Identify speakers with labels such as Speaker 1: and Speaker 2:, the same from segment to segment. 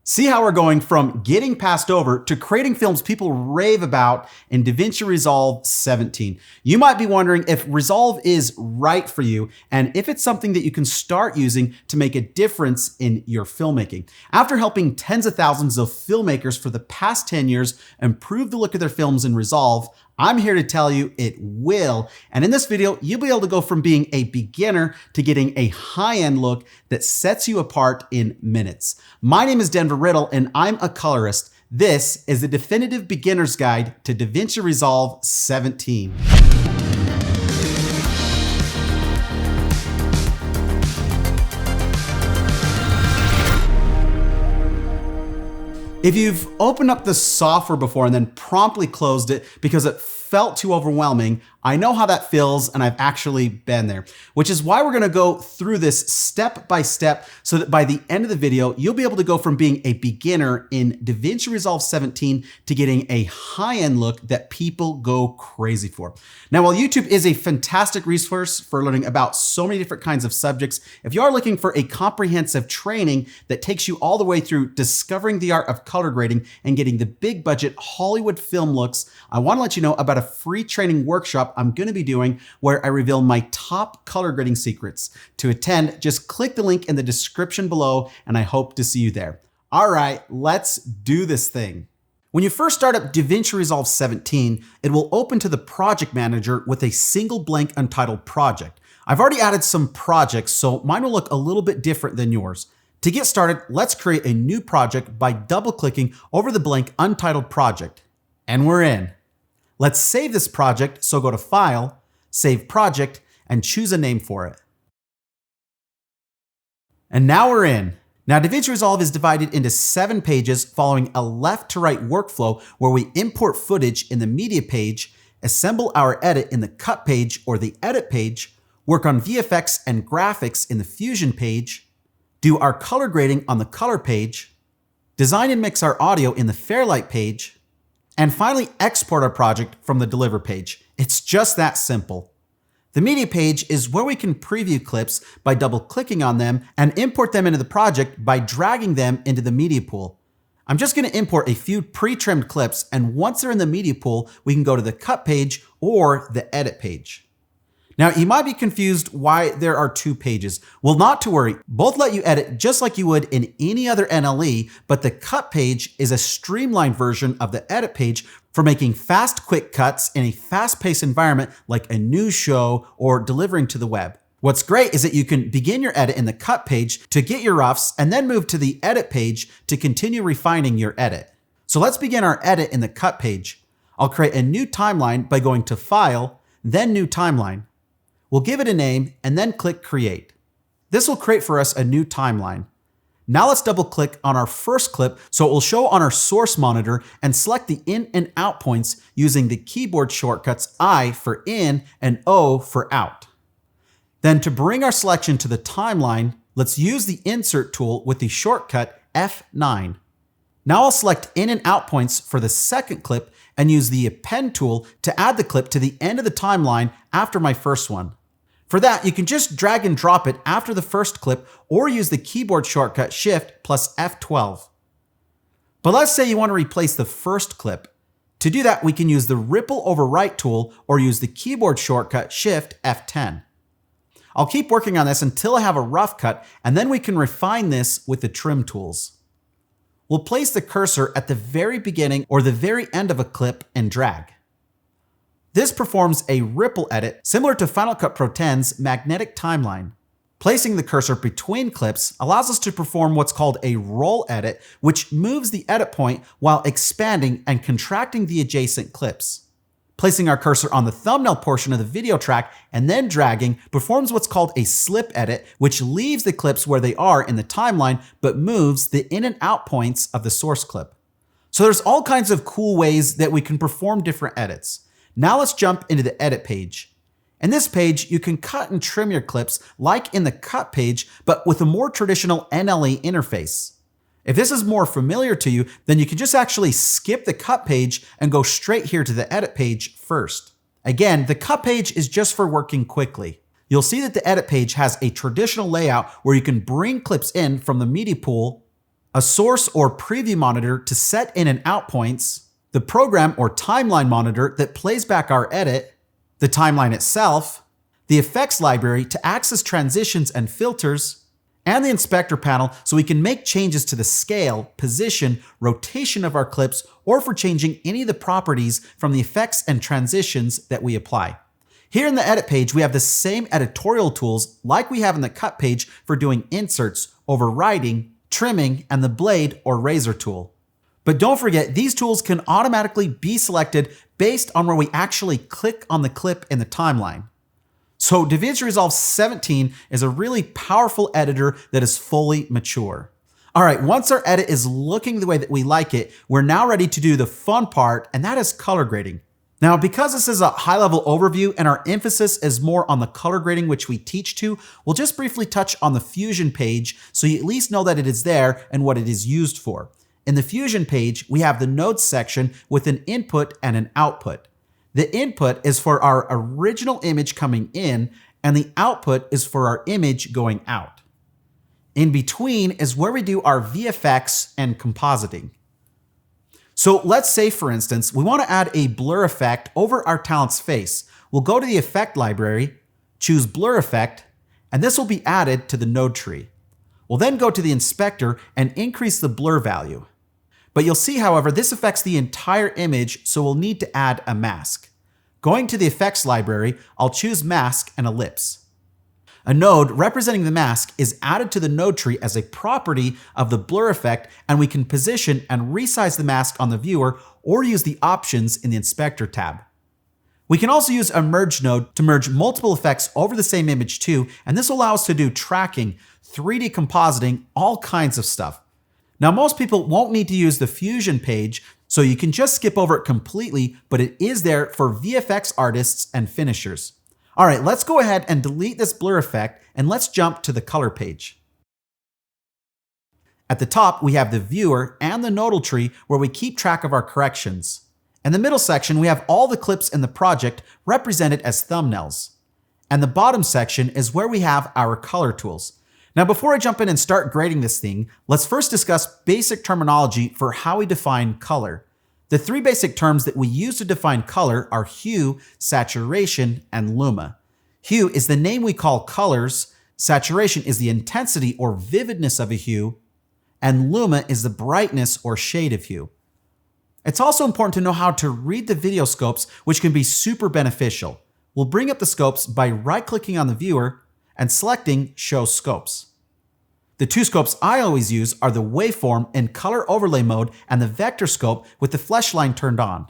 Speaker 1: See how we're going from getting passed over to creating films people rave about in DaVinci Resolve 17. You might be wondering if Resolve is right for you and if it's something that you can start using to make a difference in your filmmaking. After helping tens of thousands of filmmakers for the past 10 years improve the look of their films in Resolve, I'm here to tell you it will. And in this video, you'll be able to go from being a beginner to getting a high-end look that sets you apart in minutes. My name is Denver Riddle, and I'm a colorist. This is the definitive beginner's guide to DaVinci Resolve 17. If you've opened up the software before and then promptly closed it because it felt too overwhelming, I know how that feels, and I've actually been there, which is why we're gonna go through this step by step so that by the end of the video, you'll be able to go from being a beginner in DaVinci Resolve 17 to getting a high-end look that people go crazy for. Now, while YouTube is a fantastic resource for learning about so many different kinds of subjects, if you are looking for a comprehensive training that takes you all the way through discovering the art of color grading and getting the big budget Hollywood film looks, I wanna let you know about a free training workshop I'm going to be doing where I reveal my top color grading secrets. To attend, just click the link in the description below, and I hope to see you there. All right, let's do this thing. When you first start up DaVinci Resolve 17, it will open to the project manager with a single blank untitled project. I've already added some projects, so mine will look a little bit different than yours. To get started, let's create a new project by double-clicking over the blank untitled project. And we're in. Let's save this project, so go to File, Save Project, and choose a name for it. And now we're in. Now, DaVinci Resolve is divided into 7 pages following a left to right workflow where we import footage in the media page, assemble our edit in the cut page or the edit page, work on VFX and graphics in the fusion page, do our color grading on the color page, design and mix our audio in the Fairlight page, and finally export our project from the deliver page. It's just that simple. The media page is where we can preview clips by double clicking on them and import them into the project by dragging them into the media pool. I'm just going to import a few pre-trimmed clips, and once they're in the media pool, we can go to the cut page or the edit page. Now, you might be confused why there are 2 pages. Well, not to worry. Both let you edit just like you would in any other NLE, but the cut page is a streamlined version of the edit page for making fast, quick cuts in a fast-paced environment like a news show or delivering to the web. What's great is that you can begin your edit in the cut page to get your roughs and then move to the edit page to continue refining your edit. So let's begin our edit in the cut page. I'll create a new timeline by going to File, then New Timeline. We'll give it a name and then click Create. This will create for us a new timeline. Now let's double click on our first clip so it will show on our source monitor and select the in and out points using the keyboard shortcuts I for in and O for out. Then to bring our selection to the timeline, let's use the insert tool with the shortcut F9. Now I'll select in and out points for the second clip and use the append tool to add the clip to the end of the timeline after my first one. For that, you can just drag and drop it after the first clip or use the keyboard shortcut Shift plus F12. But let's say you want to replace the first clip. To do that, we can use the Ripple over Right tool or use the keyboard shortcut Shift F10. I'll keep working on this until I have a rough cut, and then we can refine this with the trim tools. We'll place the cursor at the very beginning or the very end of a clip and drag. This performs a ripple edit similar to Final Cut Pro X's magnetic timeline. Placing the cursor between clips allows us to perform what's called a roll edit, which moves the edit point while expanding and contracting the adjacent clips. Placing our cursor on the thumbnail portion of the video track and then dragging performs what's called a slip edit, which leaves the clips where they are in the timeline but moves the in and out points of the source clip. So there's all kinds of cool ways that we can perform different edits. Now let's jump into the edit page. In this page, you can cut and trim your clips like in the cut page, but with a more traditional NLE interface. If this is more familiar to you, then you can just actually skip the cut page and go straight here to the edit page first. Again, the cut page is just for working quickly. You'll see that the edit page has a traditional layout where you can bring clips in from the media pool, a source or preview monitor to set in and out points, the program or timeline monitor that plays back our edit, the timeline itself, the effects library to access transitions and filters, and the inspector panel so we can make changes to the scale, position, rotation of our clips, or for changing any of the properties from the effects and transitions that we apply. Here in the edit page, we have the same editorial tools like we have in the cut page for doing inserts, overwriting, trimming, and the blade or razor tool. But don't forget, these tools can automatically be selected based on where we actually click on the clip in the timeline. So DaVinci Resolve 17 is a really powerful editor that is fully mature. All right, once our edit is looking the way that we like it, we're now ready to do the fun part, and that is color grading. Now, because this is a high-level overview and our emphasis is more on the color grading which we teach to, we'll just briefly touch on the Fusion page so you at least know that it is there and what it is used for. In the Fusion page, we have the nodes section with an input and an output. The input is for our original image coming in, and the output is for our image going out. In between is where we do our VFX and compositing. So let's say, for instance, we want to add a blur effect over our talent's face. We'll go to the effect library, choose blur effect, and this will be added to the node tree. We'll then go to the inspector and increase the blur value. But you'll see, however, this affects the entire image, so we'll need to add a mask. Going to the effects library, I'll choose mask and ellipse. A node representing the mask is added to the node tree as a property of the blur effect, and we can position and resize the mask on the viewer or use the options in the inspector tab. We can also use a merge node to merge multiple effects over the same image too, and this will allow us to do tracking, 3D compositing, all kinds of stuff. Now, most people won't need to use the Fusion page, so you can just skip over it completely, but it is there for VFX artists and finishers. All right, let's go ahead and delete this blur effect, and let's jump to the color page. At the top, we have the viewer and the nodal tree where we keep track of our corrections. In the middle section, we have all the clips in the project represented as thumbnails. And the bottom section is where we have our color tools. Now, before I jump in and start grading this thing, let's first discuss basic terminology for how we define color. The three basic terms that we use to define color are hue, saturation, and luma. Hue is the name we call colors, saturation is the intensity or vividness of a hue, and luma is the brightness or shade of hue. It's also important to know how to read the video scopes, which can be super beneficial. We'll bring up the scopes by right-clicking on the viewer and selecting Show Scopes. The two scopes I always use are the waveform in color overlay mode and the vector scope with the flesh line turned on.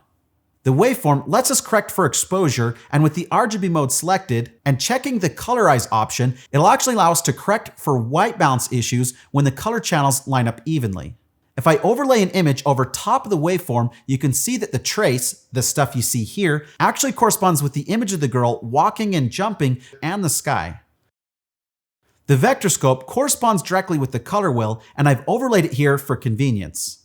Speaker 1: The waveform lets us correct for exposure, and with the RGB mode selected and checking the colorize option, it'll actually allow us to correct for white balance issues when the color channels line up evenly. If I overlay an image over top of the waveform, you can see that the trace, the stuff you see here, actually corresponds with the image of the girl walking and jumping and the sky. The vector scope corresponds directly with the color wheel, and I've overlaid it here for convenience.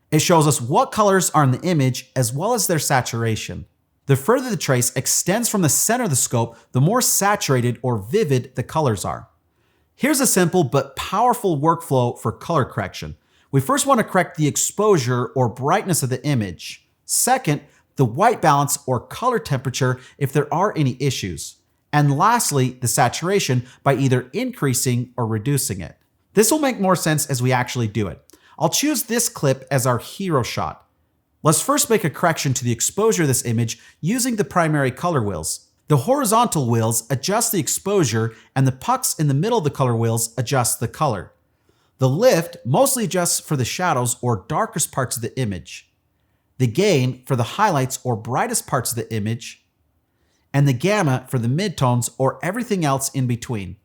Speaker 1: It shows us what colors are in the image as well as their saturation. The further the trace extends from the center of the scope, the more saturated or vivid the colors are. Here's a simple but powerful workflow for color correction. We first want to correct the exposure or brightness of the image. Second, the white balance or color temperature if there are any issues. And lastly, the saturation by either increasing or reducing it. This will make more sense as we actually do it. I'll choose this clip as our hero shot. Let's first make a correction to the exposure of this image using the primary color wheels. The horizontal wheels adjust the exposure, and the pucks in the middle of the color wheels adjust the color. The lift mostly adjusts for the shadows or darkest parts of the image. The gain for the highlights or brightest parts of the image, and the gamma for the midtones or everything else in between.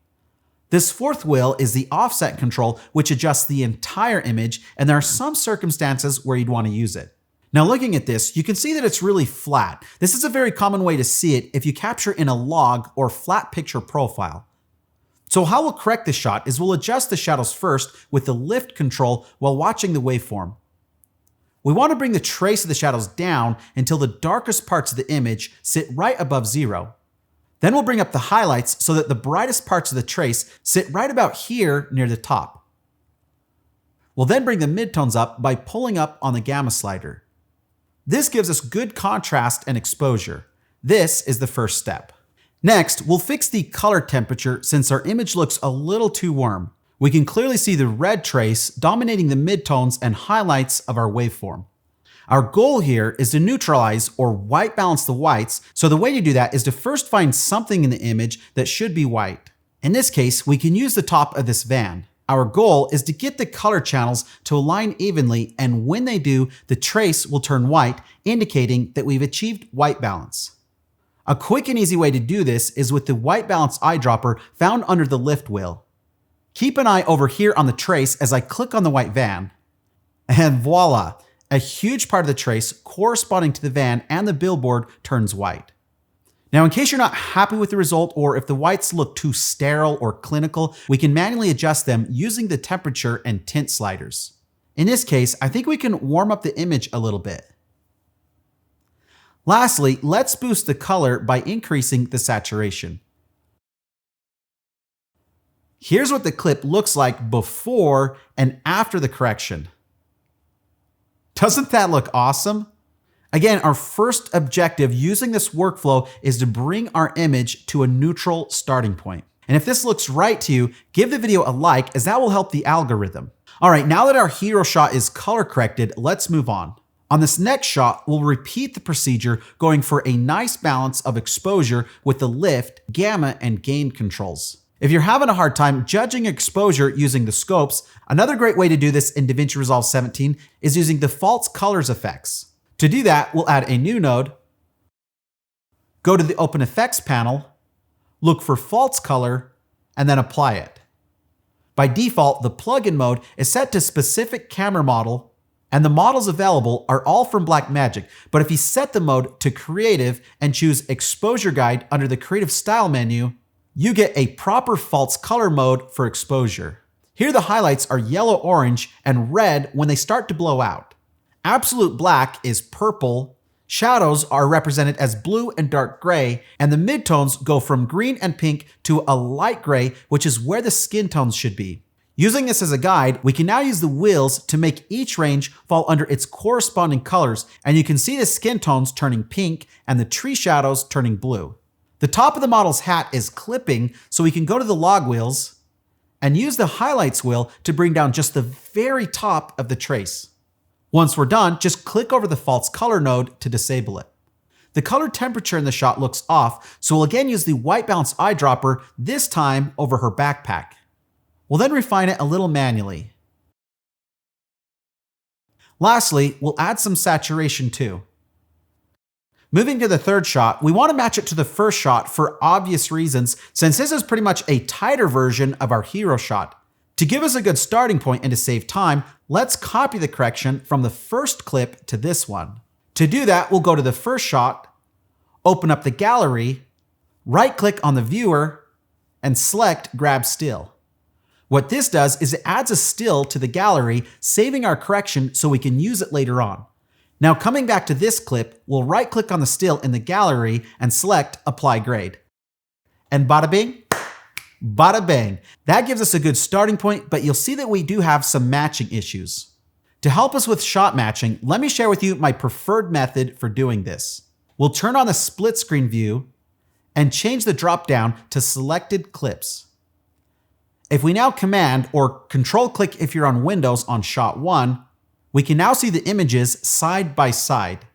Speaker 1: This fourth wheel is the offset control, which adjusts the entire image, and there are some circumstances where you'd want to use it. Now, looking at this, you can see that it's really flat. This is a very common way to see it if you capture in a log or flat picture profile. So how we'll correct this shot is we'll adjust the shadows first with the lift control while watching the waveform. We want to bring the trace of the shadows down until the darkest parts of the image sit right above 0. Then we'll bring up the highlights so that the brightest parts of the trace sit right about here near the top. We'll then bring the midtones up by pulling up on the gamma slider. This gives us good contrast and exposure. This is the first step. Next, we'll fix the color temperature since our image looks a little too warm. We can clearly see the red trace dominating the midtones and highlights of our waveform. Our goal here is to neutralize or white balance the whites, so the way to do that is to first find something in the image that should be white. In this case, we can use the top of this van. Our goal is to get the color channels to align evenly, and when they do, the trace will turn white, indicating that we've achieved white balance. A quick and easy way to do this is with the white balance eyedropper found under the lift wheel. Keep an eye over here on the trace as I click on the white van. And voila, a huge part of the trace corresponding to the van and the billboard turns white. Now, in case you're not happy with the result or if the whites look too sterile or clinical, we can manually adjust them using the temperature and tint sliders. In this case, I think we can warm up the image a little bit. Lastly, let's boost the color by increasing the saturation. Here's what the clip looks like before and after the correction. Doesn't that look awesome? Again, our first objective using this workflow is to bring our image to a neutral starting point. And if this looks right to you, give the video a like, as that will help the algorithm. All right, now that our hero shot is color corrected, let's move on. On this next shot, we'll repeat the procedure, going for a nice balance of exposure with the lift, gamma, and gain controls. If you're having a hard time judging exposure using the scopes, another great way to do this in DaVinci Resolve 17 is using the false colors effects. To do that, we'll add a new node, go to the Open Effects panel, look for false color, and then apply it. By default, the plugin mode is set to specific camera model, and the models available are all from Blackmagic. But if you set the mode to creative and choose exposure guide under the creative style menu, you get a proper false color mode for exposure. Here the highlights are yellow-orange and red when they start to blow out. Absolute black is purple, shadows are represented as blue and dark gray, and the midtones go from green and pink to a light gray, which is where the skin tones should be. Using this as a guide, we can now use the wheels to make each range fall under its corresponding colors, and you can see the skin tones turning pink and the tree shadows turning blue. The top of the model's hat is clipping, so we can go to the log wheels and use the highlights wheel to bring down just the very top of the trace. Once we're done, just click over the false color node to disable it. The color temperature in the shot looks off, so we'll again use the white balance eyedropper, this time over her backpack. We'll then refine it a little manually. Lastly, we'll add some saturation too. Moving to the third shot, we want to match it to the first shot for obvious reasons, since this is pretty much a tighter version of our hero shot. To give us a good starting point and to save time, let's copy the correction from the first clip to this one. To do that, we'll go to the first shot, open up the gallery, right-click on the viewer, and select Grab Still. What this does is it adds a still to the gallery, saving our correction so we can use it later on. Now coming back to this clip, we'll right-click on the still in the gallery and select Apply Grade. And bada bing, bada bang. That gives us a good starting point, but you'll see that we do have some matching issues. To help us with shot matching, let me share with you my preferred method for doing this. We'll turn on the split screen view and change the drop-down to selected clips. If we now Command or Control-click if you're on Windows on shot 1, we can now see the images side by side.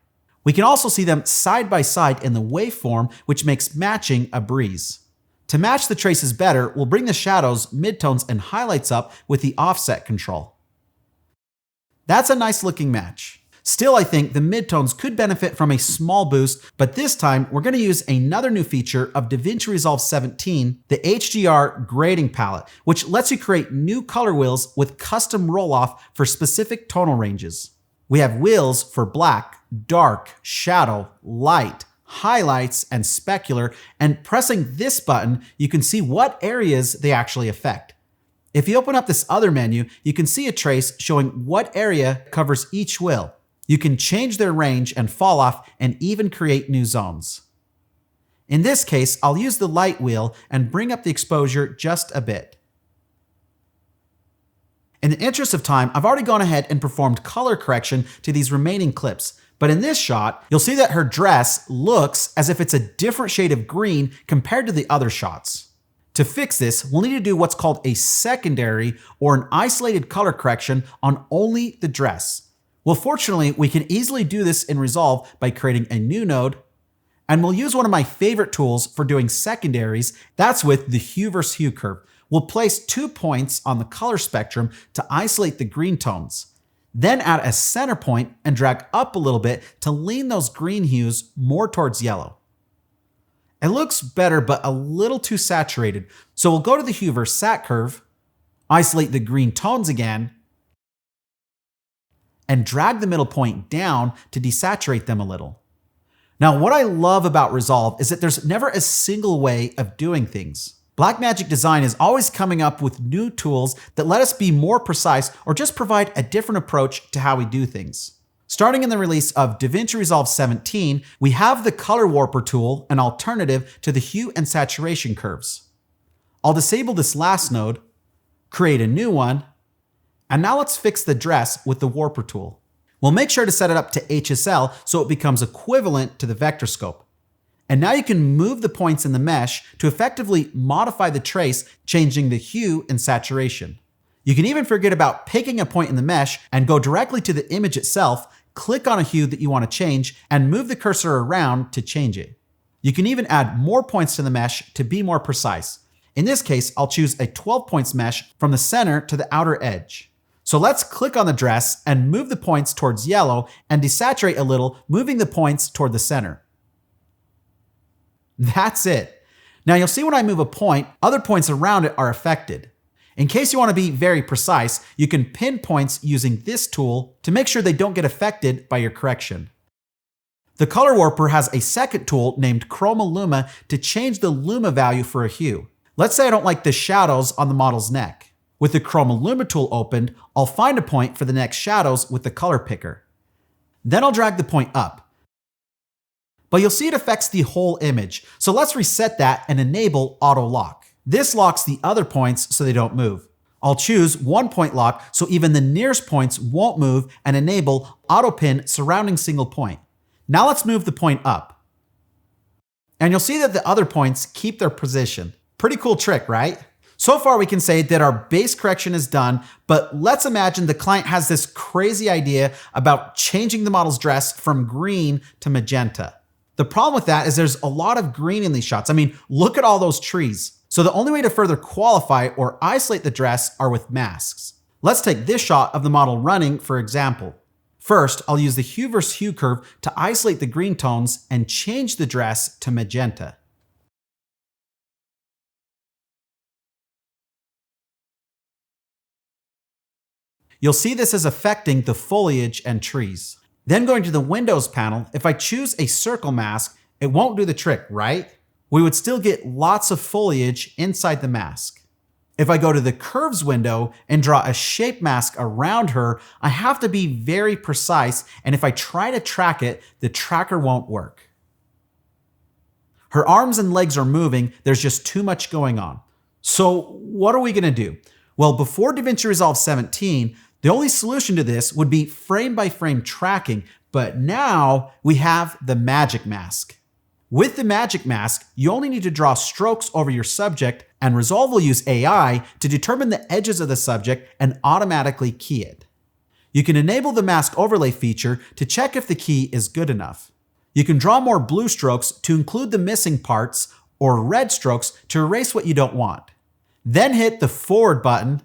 Speaker 1: We can also see them side by side in the waveform, which makes matching a breeze. To match the traces better, we'll bring the shadows, midtones, and highlights up with the offset control. That's a nice looking match. Still, I think the midtones could benefit from a small boost, but this time we're going to use another new feature of DaVinci Resolve 17, the HDR grading palette, which lets you create new color wheels with custom roll-off for specific tonal ranges. We have wheels for black, dark, shadow, light, highlights, and specular, and pressing this button, you can see what areas they actually affect. If you open up this other menu, you can see a trace showing what area covers each wheel. You can change their range and fall off and even create new zones. In this case, I'll use the light wheel and bring up the exposure just a bit. In the interest of time, I've already gone ahead and performed color correction to these remaining clips. But in this shot, you'll see that her dress looks as if it's a different shade of green compared to the other shots. To fix this, we'll need to do what's called a secondary or an isolated color correction on only the dress. Well, fortunately, we can easily do this in Resolve by creating a new node, and we'll use one of my favorite tools for doing secondaries. That's with the hue versus hue curve. We'll place 2 points on the color spectrum to isolate the green tones. Then add a center point and drag up a little bit to lean those green hues more towards yellow. It looks better, but a little too saturated. So we'll go to the hue versus sat curve, isolate the green tones again, and drag the middle point down to desaturate them a little. Now, what I love about Resolve is that there's never a single way of doing things. Blackmagic Design is always coming up with new tools that let us be more precise or just provide a different approach to how we do things. Starting in the release of DaVinci Resolve 17, we have the Color Warper tool, an alternative to the hue and saturation curves. I'll disable this last node, create a new one, and now let's fix the dress with the Warper tool. We'll make sure to set it up to HSL so it becomes equivalent to the vector scope. And now you can move the points in the mesh to effectively modify the trace, changing the hue and saturation. You can even forget about picking a point in the mesh and go directly to the image itself, click on a hue that you want to change, and move the cursor around to change it. You can even add more points to the mesh to be more precise. In this case, I'll choose a 12 points mesh from the center to the outer edge. So let's click on the dress and move the points towards yellow and desaturate a little, moving the points toward the center. That's it. Now you'll see when I move a point, other points around it are affected. In case you want to be very precise, you can pin points using this tool to make sure they don't get affected by your correction. The Color Warper has a second tool named Chroma Luma to change the luma value for a hue. Let's say I don't like the shadows on the model's neck. With the Chroma Luma tool opened, I'll find a point for the next shadows with the color picker. Then I'll drag the point up. But you'll see it affects the whole image. So let's reset that and enable auto lock. This locks the other points so they don't move. I'll choose 1 point lock so even the nearest points won't move and enable auto pin surrounding single point. Now let's move the point up. And you'll see that the other points keep their position. Pretty cool trick, right? So far we can say that our base correction is done, but let's imagine the client has this crazy idea about changing the model's dress from green to magenta. The problem with that is there's a lot of green in these shots. I mean, look at all those trees. So the only way to further qualify or isolate the dress are with masks. Let's take this shot of the model running, for example. First, I'll use the hue versus hue curve to isolate the green tones and change the dress to magenta. You'll see this is affecting the foliage and trees. Then going to the Windows panel, if I choose a circle mask, it won't do the trick, right? We would still get lots of foliage inside the mask. If I go to the Curves window and draw a shape mask around her, I have to be very precise, and if I try to track it, the tracker won't work. Her arms and legs are moving, there's just too much going on. So what are we gonna do? Well, before DaVinci Resolve 17, the only solution to this would be frame-by-frame tracking, but now we have the Magic Mask. With the Magic Mask, you only need to draw strokes over your subject, and Resolve will use AI to determine the edges of the subject and automatically key it. You can enable the Mask Overlay feature to check if the key is good enough. You can draw more blue strokes to include the missing parts, or red strokes to erase what you don't want. Then hit the Forward button,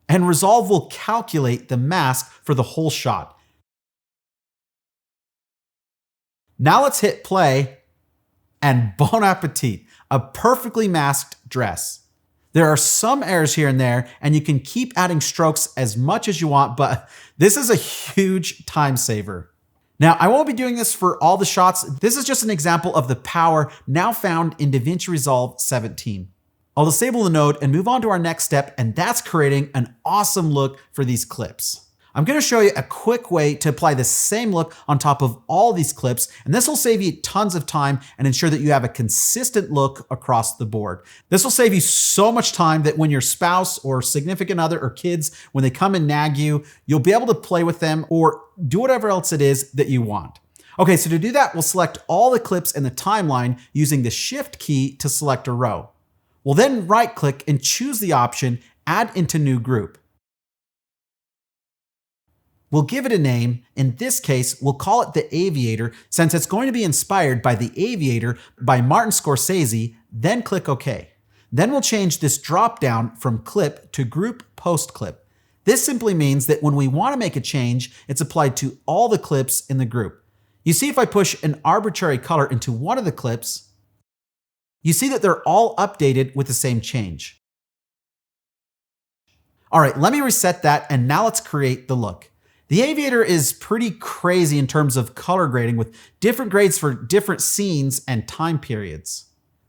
Speaker 1: and Resolve will calculate the mask for the whole shot. Now let's hit play, and bon appetit, a perfectly masked dress. There are some errors here and there, and you can keep adding strokes as much as you want, but this is a huge time saver. Now, I won't be doing this for all the shots. This is just an example of the power now found in DaVinci Resolve 17. I'll disable the node and move on to our next step, and that's creating an awesome look for these clips. I'm going to show you a quick way to apply the same look on top of all these clips, and this will save you tons of time and ensure that you have a consistent look across the board. This will save you so much time that when your spouse or significant other or kids, when they come and nag you, you'll be able to play with them or do whatever else it is that you want. Okay, so to do that, we'll select all the clips in the timeline using the Shift key to select a row. We'll then right-click and choose the option Add into New Group. We'll give it a name. In this case, we'll call it The Aviator since it's going to be inspired by The Aviator by Martin Scorsese, then click OK. Then we'll change this drop-down from Clip to Group Post Clip. This simply means that when we want to make a change, it's applied to all the clips in the group. You see if I push an arbitrary color into one of the clips, you see that they're all updated with the same change. All right, let me reset that and now let's create the look. The Aviator is pretty crazy in terms of color grading with different grades for different scenes and time periods.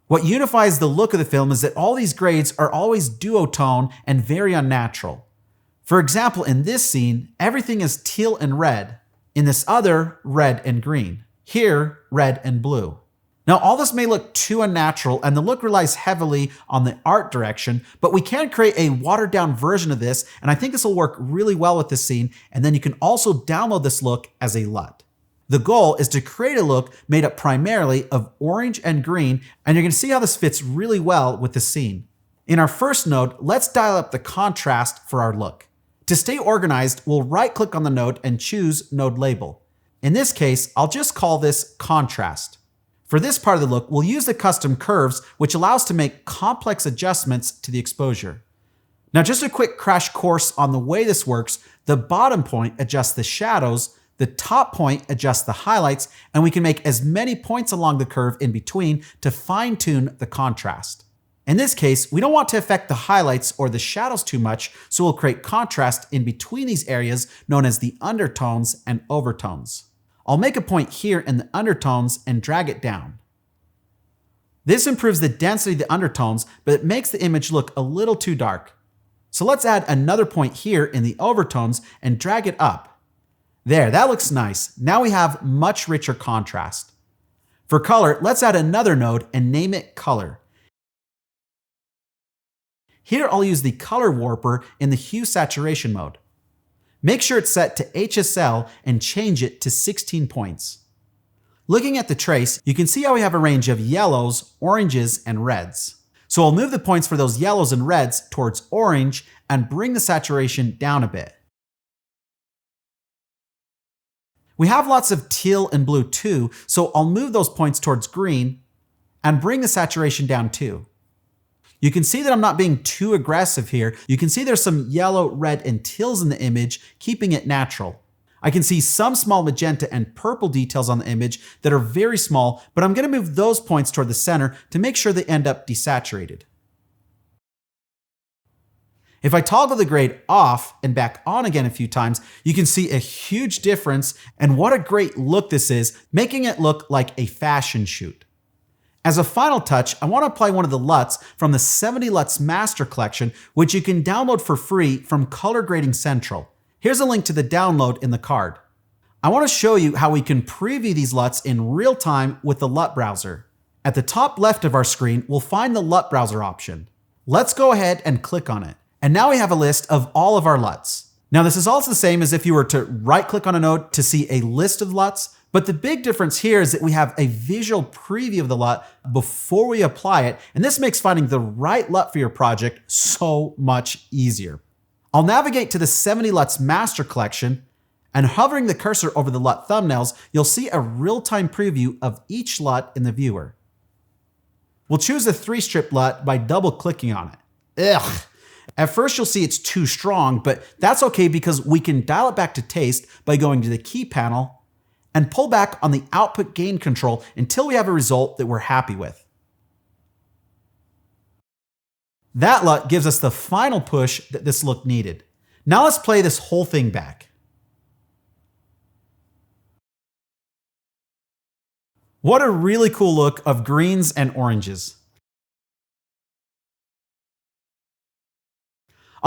Speaker 1: What unifies the look of the film is that all these grades are always duotone and very unnatural. For example, in this scene, everything is teal and red. In this other, red and green. Here, red and blue. Now, all this may look too unnatural and the look relies heavily on the art direction, but we can create a watered down version of this, and I think this will work really well with this scene, and then you can also download this look as a LUT. The goal is to create a look made up primarily of orange and green, and you're going to see how this fits really well with the scene. In our first node, let's dial up the contrast for our look. To stay organized, we'll right-click on the node and choose Node Label. In this case, I'll just call this Contrast. For this part of the look, we'll use the custom curves, which allows to make complex adjustments to the exposure. Now, just a quick crash course on the way this works. The bottom point adjusts the shadows, the top point adjusts the highlights, and we can make as many points along the curve in between to fine-tune the contrast. In this case, we don't want to affect the highlights or the shadows too much, so we'll create contrast in between these areas known as the undertones and overtones. I'll make a point here in the undertones and drag it down. This improves the density of the undertones, but it makes the image look a little too dark. So let's add another point here in the overtones and drag it up. There, that looks nice. Now we have much richer contrast. For color, let's add another node and name it Color. Here I'll use the color warper in the hue saturation mode. Make sure it's set to HSL and change it to 16 points. Looking at the trace, you can see how we have a range of yellows, oranges, and reds. So I'll move the points for those yellows and reds towards orange and bring the saturation down a bit. We have lots of teal and blue too, so I'll move those points towards green and bring the saturation down too. You can see that I'm not being too aggressive here. You can see there's some yellow, red, and teals in the image, keeping it natural. I can see some small magenta and purple details on the image that are very small, but I'm going to move those points toward the center to make sure they end up desaturated. If I toggle the grade off and back on again a few times, you can see a huge difference, and what a great look this is, making it look like a fashion shoot. As a final touch, I want to apply one of the LUTs from the 70 LUTs Master Collection, which you can download for free from Color Grading Central. Here's a link to the download in the card. I want to show you how we can preview these LUTs in real time with the LUT browser. At the top left of our screen, we'll find the LUT browser option. Let's go ahead and click on it. And now we have a list of all of our LUTs. Now this is also the same as if you were to right-click on a node to see a list of LUTs, but the big difference here is that we have a visual preview of the LUT before we apply it, and this makes finding the right LUT for your project so much easier. I'll navigate to the 70 LUTs Master Collection, and hovering the cursor over the LUT thumbnails, you'll see a real-time preview of each LUT in the viewer. We'll choose the 3-strip LUT by double-clicking on it. Ugh! At first you'll see it's too strong, but that's okay because we can dial it back to taste by going to the key panel and pull back on the output gain control until we have a result that we're happy with. That LUT gives us the final push that this look needed. Now let's play this whole thing back. What a really cool look of greens and oranges.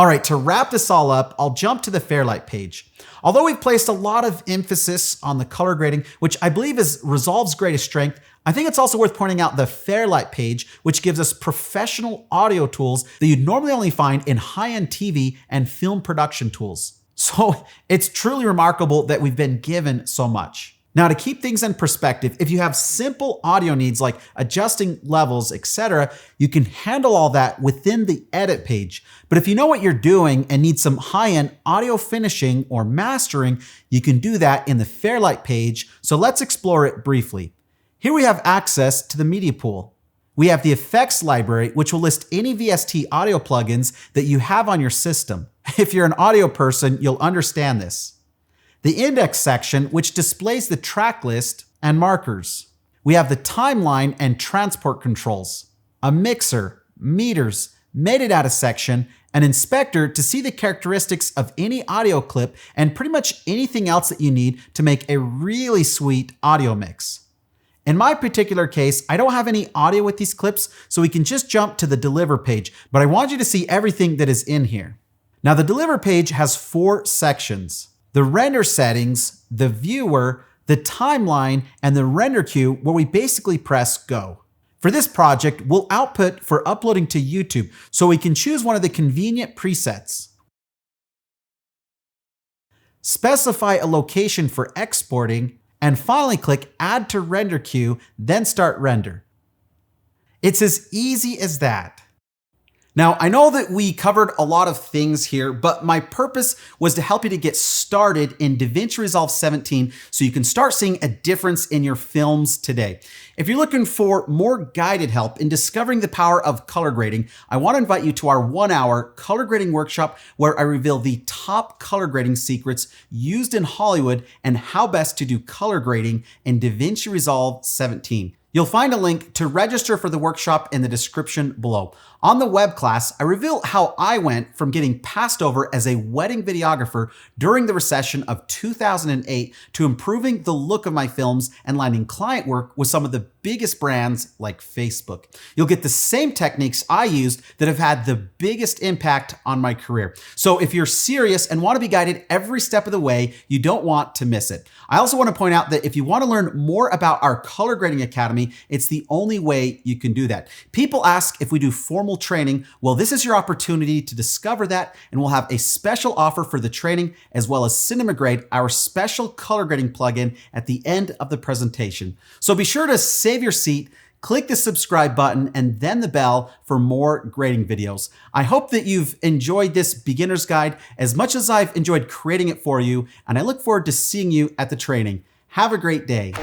Speaker 1: All right, to wrap this all up, I'll jump to the Fairlight page. Although we've placed a lot of emphasis on the color grading, which I believe is Resolve's greatest strength, I think it's also worth pointing out the Fairlight page, which gives us professional audio tools that you'd normally only find in high-end TV and film production tools. So it's truly remarkable that we've been given so much. Now, to keep things in perspective, if you have simple audio needs like adjusting levels, etc., you can handle all that within the edit page. But if you know what you're doing and need some high-end audio finishing or mastering, you can do that in the Fairlight page. So let's explore it briefly. Here we have access to the media pool. We have the effects library, which will list any VST audio plugins that you have on your system. If you're an audio person, you'll understand this. The index section, which displays the track list and markers. We have the timeline and transport controls, a mixer, meters, metadata section, an inspector to see the characteristics of any audio clip, and pretty much anything else that you need to make a really sweet audio mix. In my particular case, I don't have any audio with these clips, so we can just jump to the deliver page, but I want you to see everything that is in here. Now, the deliver page has 4 sections. The render settings, the viewer, the timeline, and the render queue where we basically press go. For this project, we'll output for uploading to YouTube, so we can choose one of the convenient presets. Specify a location for exporting, and finally click Add to Render Queue, then start render. It's as easy as that. Now, I know that we covered a lot of things here, but my purpose was to help you to get started in DaVinci Resolve 17 so you can start seeing a difference in your films today. If you're looking for more guided help in discovering the power of color grading, I want to invite you to our 1-hour color grading workshop where I reveal the top color grading secrets used in Hollywood and how best to do color grading in DaVinci Resolve 17. You'll find a link to register for the workshop in the description below. On the web class, I reveal how I went from getting passed over as a wedding videographer during the recession of 2008 to improving the look of my films and landing client work with some of the biggest brands like Facebook. You'll get the same techniques I used that have had the biggest impact on my career. So if you're serious and want to be guided every step of the way, you don't want to miss it. I also want to point out that if you want to learn more about our Color Grading Academy, it's the only way you can do that. People ask if we do formal training. Well, this is your opportunity to discover that, and we'll have a special offer for the training as well as Cinema Grade, our special color grading plugin at the end of the presentation. So be sure to save your seat, click the subscribe button, and then the bell for more grading videos. I hope that you've enjoyed this beginner's guide as much as I've enjoyed creating it for you, and I look forward to seeing you at the training. Have a great day.